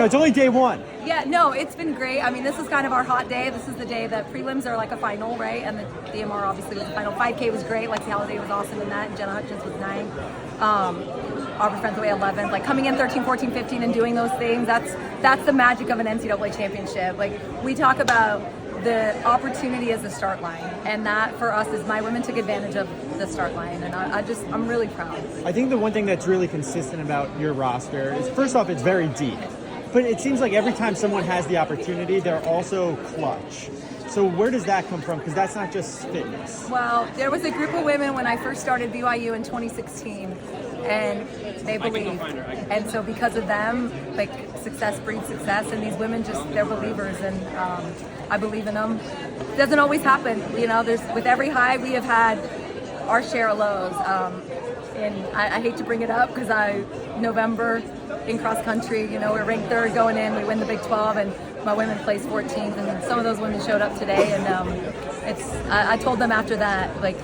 It's only day one. Yeah, no, it's been great. I mean, this is kind of our hot day. This is the day that prelims are like a final, right? And the DMR obviously was the final. 5K was great. Lexi Halliday was awesome in that. And Jenna Hutchins was 9. Aubrey Friendsaway 11. Like coming in 13, 14, 15 and doing those things, that's the magic of an NCAA championship. Like we talk about the opportunity as the start line, and that for us is my women took advantage of the start line, and I'm really proud. I think the one thing that's really consistent about your roster is, first off, it's very deep, but it seems like every time someone has the opportunity, they're also clutch. So where does that come from? Because that's not just fitness. Well, there was a group of women when I first started BYU in 2016, and they believed. And so because of them, like success breeds success, and these women they're believers, and I believe in them. It doesn't always happen, with every high we have had our share of lows. And I hate to bring it up because November in cross country, we're ranked 3rd going in, we win the Big 12, and my women placed 14th, and some of those women showed up today, and I told them after that, like,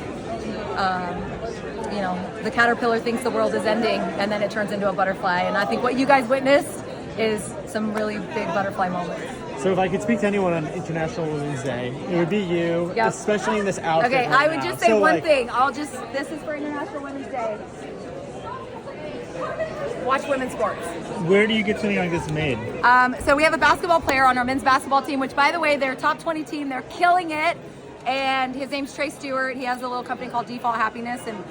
the caterpillar thinks the world is ending, and then it turns into a butterfly, and I think what you guys witnessed is some really big butterfly moments. So if I could speak to anyone on International Women's Day, it would be you, yep. Especially in this outfit. Okay, right I would now. just say one thing. This is for International Women's Day. Watch women's sports. Where do you get something like this made? So we have a basketball player on our men's basketball team, which, by the way, they're top 20 team. They're killing it. And his name's Trey Stewart. He has a little company called Default Happiness. And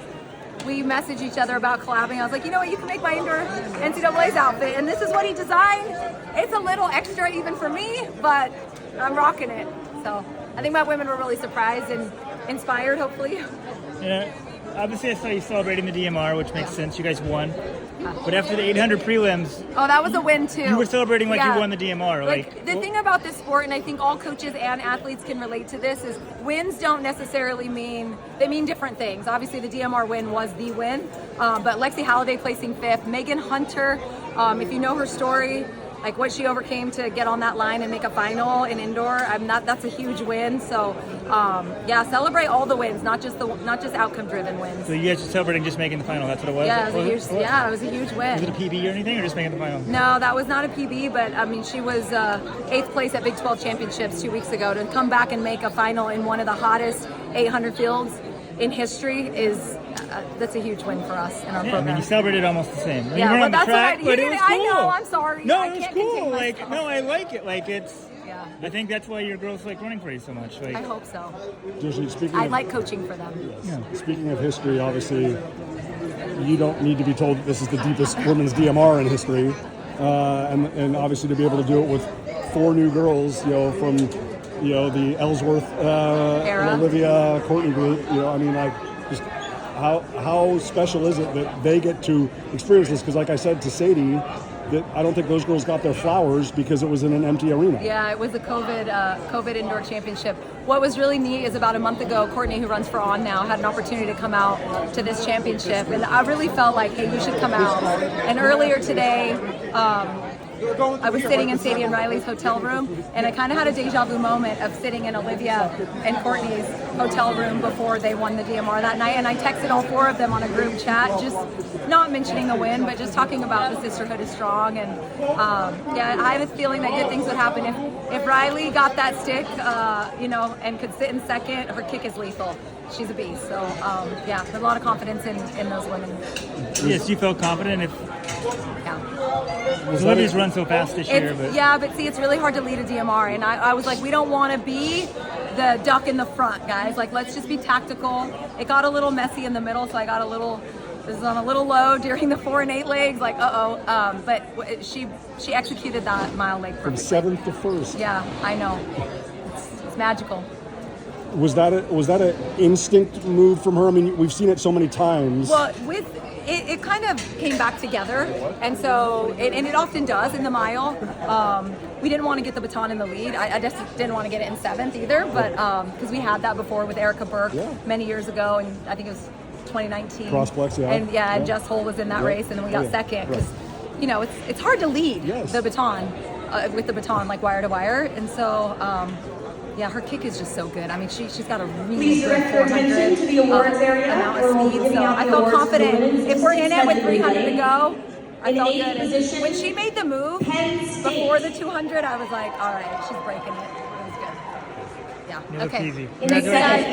we messaged each other about collabing. I was like, you know what? You can make my indoor NCAA's outfit. And this is what he designed. It's a little extra even for me, but I'm rocking it. So I think my women were really surprised and inspired, hopefully. Yeah. Obviously, I saw you celebrating the DMR, which makes sense. You guys won. But after the 800 prelims... Oh, that was a win, too. You were celebrating like you won the DMR. The thing about this sport, and I think all coaches and athletes can relate to this, is wins don't necessarily mean... They mean different things. Obviously, the DMR win was the win. But Lexi Halliday placing 5th. Megan Hunter, if you know her story... Like what she overcame to get on that line and make a final in indoor, that's a huge win. So, celebrate all the wins, not just outcome-driven wins. So you guys were celebrating just making the final. That's what it was. Yeah, it was a huge win. Was it a PB or anything, or just making the final? No, that was not a PB, but I mean, she was 8th place at Big 12 championships 2 weeks ago. To come back and make a final in one of the hottest 800 fields in history is. That's a huge win for us in our program. I mean, you celebrated almost the same. Yeah, you were on the track, but it was cool. I know, I'm sorry. No, it was cool. I like it. Yeah. I think that's why your girls like running for you so much. I hope so. I like coaching for them. Yeah. Speaking of history, obviously, you don't need to be told that this is the deepest women's DMR in history, and obviously to be able to do it with 4 new girls, from the Ellsworth, Olivia, Courtney group. Just how special is it that they get to experience this? Because like I said to Sadie, that I don't think those girls got their flowers because it was in an empty arena. Yeah, it was a COVID indoor championship. What was really neat is about a month ago, Courtney, who runs for On now, had an opportunity to come out to this championship, and I really felt like, hey, you should come out. And earlier today, I was sitting in Sadie and Riley's hotel room, and I kind of had a deja vu moment of sitting in Olivia and Courtney's hotel room before they won the DMR that night, and I texted all 4 of them on a group chat, just not mentioning the win, but just talking about the sisterhood is strong, and I had a feeling that good things would happen. If Riley got that stick, and could sit in second, her kick is lethal. She's a beast. So, there's a lot of confidence in those women. Yes, you felt confident Olivia's run so fast this year. But see, it's really hard to lead a DMR, and I was like, we don't want to be the duck in the front, guys. Like, let's just be tactical. It got a little messy in the middle, so I got this is on a little low during the 4 and 8 legs, but she executed that mile leg perfectly. From 7th to 1st. Yeah, I know. It's magical. Was that an instinct move from her? I mean, we've seen it so many times. Well, it kind of came back together, and so it often does in the mile. We didn't want to get the baton in the lead. I just didn't want to get it in 7th either, but because we had that before with Erica Burke many years ago, and I think it was 2019. Crossplex, and Jess Hull was in that race, and then we got second because it's hard to lead the baton with the baton like wire to wire, and so. Her kick is just so good. I mean, she's got a really good 400 amount of speed. So I felt confident. If we're in it with 300 to go, I felt good. And when she made the move before the 200, I was like, all right, she's breaking it. It was good. Yeah. You look Okay. easy. Thanks, guys.